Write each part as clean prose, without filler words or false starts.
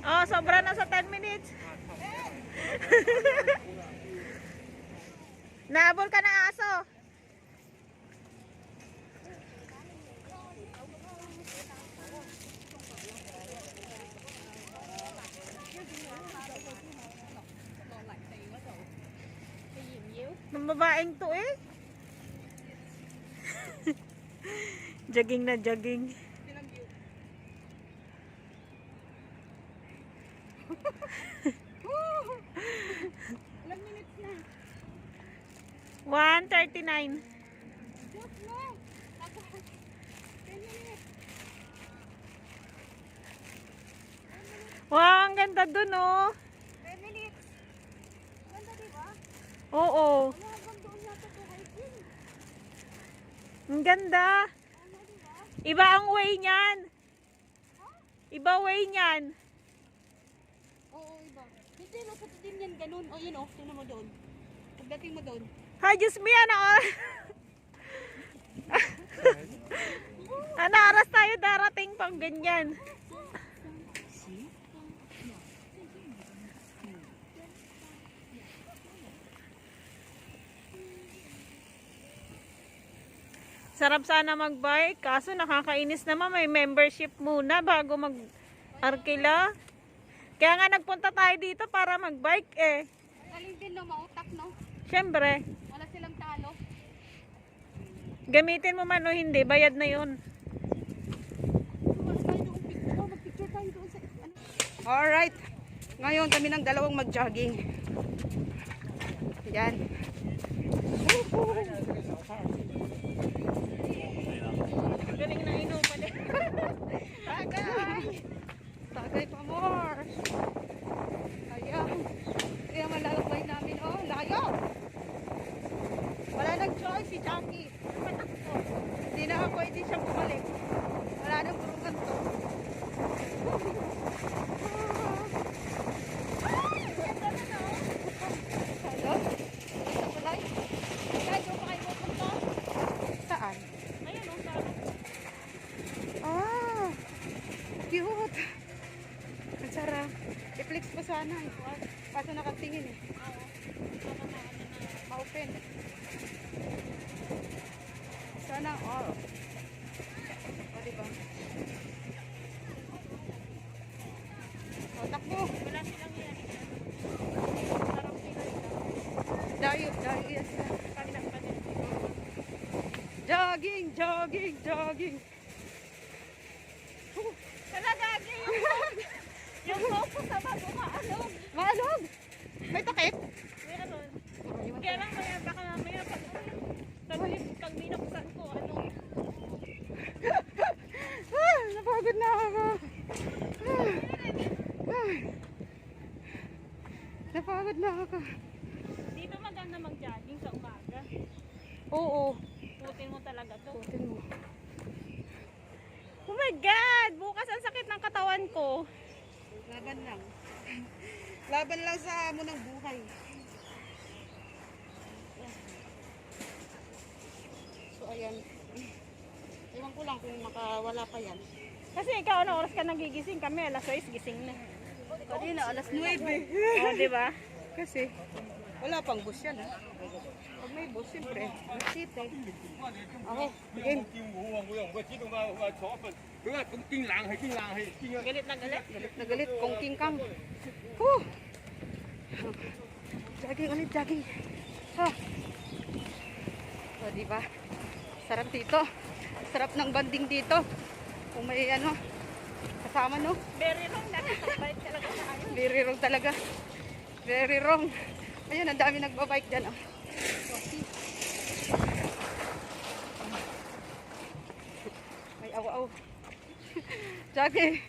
Oh, sobra na sa 10 minutes. Naabol ka ng aso. Ng babaeng to eh. Jogging na jogging. Ilang minutes na? 1:39. Just na. 10 minutes. Wow, ang ganda dun oh. 10 minutes. Ganda diba? Oo. Wala hanggang doon yata to hiking. Ang ganda. Ano diba? Iba ang way niyan. Iba way niyan. Oo, iba. Hindi, nasa din yan ganun. O yun o, tingnan mo doon. Pagdating mo doon. Hi, just me, ano? Ano oras tayo darating pang ganyan? Sarap sana mag-bike, kaso nakakainis naman, may membership muna bago mag-arkila. Kaya nga nagpunta tayo dito para mag-bike eh. Galing din no, mautak no? Siyempre, Wala silang talo. gamitin mo man o hindi, bayad na yun. Mag-picture tayo doon sa ano. Alright. Ngayon kami ng dalawang mag-jogging. Yan. Galing na inuman eh. Tagay! Tagay pa more! Ayan. Kaya malalakbay namin. Oh, layo! Wala nang choice si Jackie. Matakbo. Hindi na ako, hindi siya bumalik. Wala nang burungan to. Ay! Ganda na no? Hello? Sa tulay? Kaya doon pa kayo pupunta? Saan? Ayun o, sarap. Ah! Cute! Ang sarap. I-flex mo sana eh. Kaso nakatingin eh. Ma-open. Sana all. O diba? O takbo. Wala silang yan. Sarap sila ito. Dayo yan sila. Kabilang pa din. Jogging, jogging, jogging. Talaga, yung focus sa bago maalog. Maalog! May takip? Meron. Kaya lang maya, baka mamaya pag binuksan ko, ano. Napagod na ako. Napagod na ako. Dito maganda mag-jogging sa umaga. Oo. Putin mo talaga to. Putin mo. Oh my God! Bukas ang sakit ng katawan ko. Laban lang. Laban lang sa hamon ng buhay. So ayan. Ewan ko lang kung makawala pa yan. Kasi ikaw, ano oras ka nagigising? Kami, alas 6 gising na. Kanina, alas 9. O, di ba? Kasi wala pang bus yan ha. Pag may bus, siyempre. Alas 7. Okay, game. Galit na galit. Galit na galit, kong King Kang. Huh. Jogging ulit, jogging. Ha. O, diba? Sarap dito. Sarap ng banding dito. Kung may ano, kasama no. Very wrong na. Balik talaga sa akin. Very wrong talaga. Very wrong. Ayun, ang dami nagbabike dyan. Oh. Ay, aw-aw. Jogging.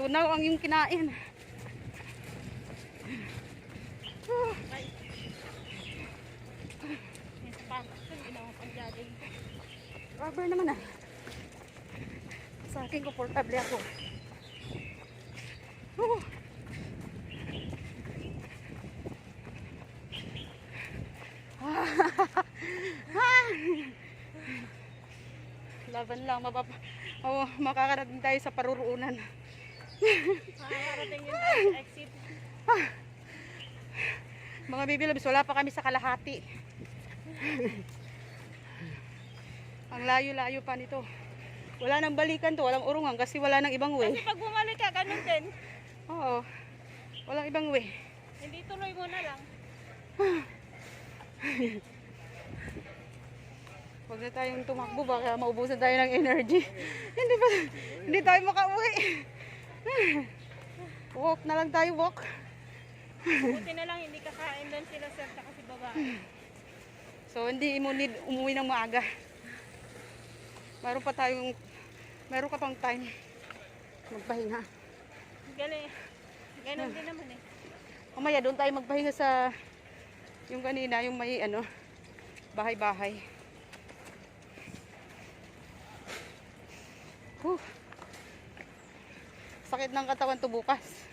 Tunaw ang yung kinain. Ay. Yung sapatos ko, ginawa pang-jogging. Rubber naman ah. Sa akin, komportable ako. Laban lang, makakarating tayo sa paruruunan. Makakarating yun tayo sa exit. Mga baby loves, wala pa kami sa kalahati. Ang layo-layo pa nito. Wala nang balikan to, walang urungan kasi wala nang ibang way. Kasi pag bumalik ka, ganun din. Oo. Walang ibang way. Hindi tuloy mo na lang. Huwag na tayong tumakbo, baka maubusan tayo ng energy. Hindi tayo makauwi. Walk na lang tayo, walk. Buti na lang hindi kakain doon sila sir kasi babae. So hindi mo need umuwi ng maaga. Meron ka pang time magpahinga. Galing. Ganun din naman eh. Mamaya doon tayo magpahinga sa yung kanina, yung may bahay-bahay. Sakit ng katawan to bukas.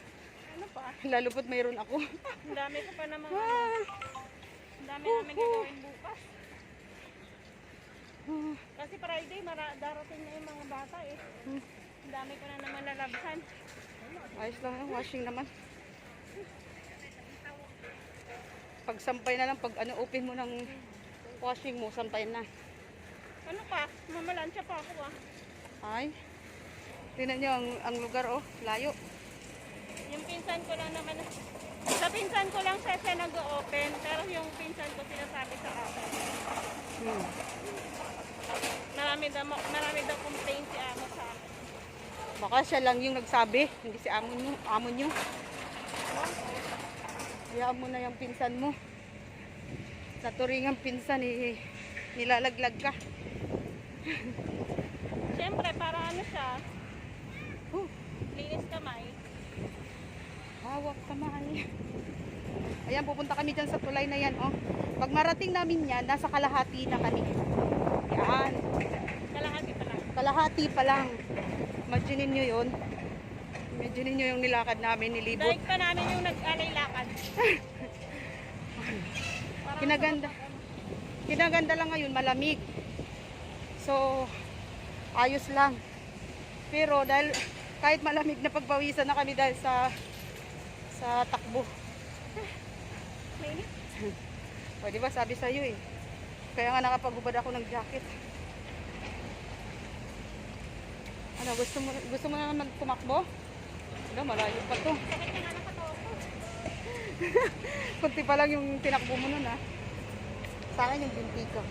Ano pa? Lalo po't mayroon ako. Ang dami ko pa naman. Ang dami namin gagawin bukas. Kasi Friday, darating na yung mga bata eh. Ang dami ko na naman lalabsan. Ayos lang yung washing naman. Pagsampay na lang, pag open mo ng washing mo, sampay na. Ano pa? Mamalansya pa ako ah. Ay, tingnan nyo ang lugar oh, layo. Yung pinsan ko lang naman. Sa pinsan ko lang siya nag-open. Pero yung pinsan ko sinasabi sa akin. Marami daw complaint si amo sa akin. Baka siya lang yung nagsabi, hindi si amo nyo. Hayaan mo na yung pinsan mo. Sa turingang pinsan, nilalaglag ka. Siyempre, para ano siya, linis kamay. Hawak kamay. Ayan, pupunta kami dyan sa tulay na yan. Oh. Pag marating namin yan, nasa kalahati na kami. Yan. Kalahati pa lang. Kalahati pa lang. Imaginin nyo yun. Imaginin nyo yung nilakad namin, nilibot. Daig pa namin yung nag-alay lakad. Kinaganda lang ngayon, malamig. So, ayos lang. Pero dahil kahit malamig na pagpawisan na kami dahil sa takbo. Mainit. O, diba sabi sa'yo eh. Kaya nga nakapagubad ako ng jacket. Ano, gusto mo na magtumakbo? Ano, malayo pa to. Sakit na nga ng katawan ko. Kunti pa lang yung tinakbo mo nun ha. Sa akin yung binti ko.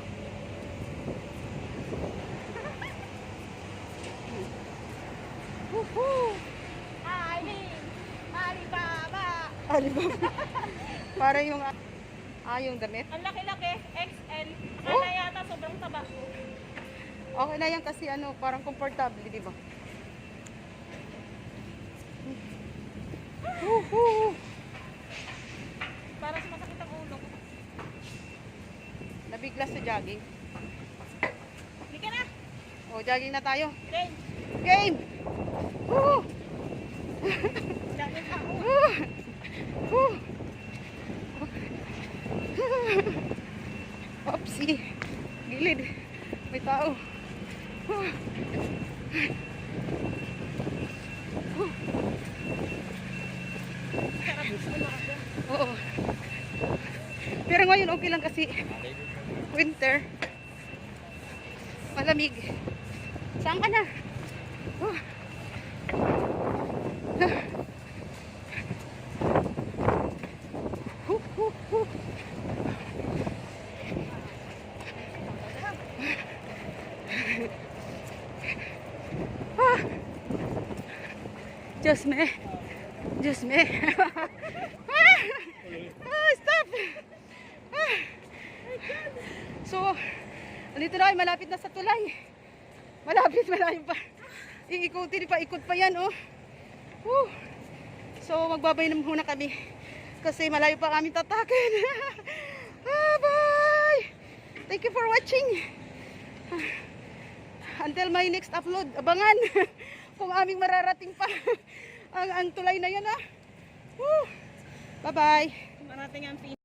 Woohoo! Aileen! Alibaba! Alibaba. Para yung damit. Ang laki-laki, XL. Akala yata sobrang taba. Okay na yan kasi parang komportable, di ba? Para sumasakit ang ulo. Nabigla sa jogging. Hindi ka na. O, jogging na tayo. Game. Game! Woo! Dami pa ako. Woo! Oopsie. Gilid. May tao. Sarap gusto mo ako. Oo. Pero ngayon okay lang kasi winter. Malamig. Saan ka na? Diyos me. Diyos me. Stop. So, andito na kayo, malapit na sa tulay. Malapit, malayo pa. Iikutin pa, ikot pa yan, oh. So, magbabay na muna kami. Kasi malayo pa kami tatakin. Bye! Thank you for watching. Until my next upload, abangan kung aming mararating pa ang tulay na yun, ah. Bye-bye. Marating ang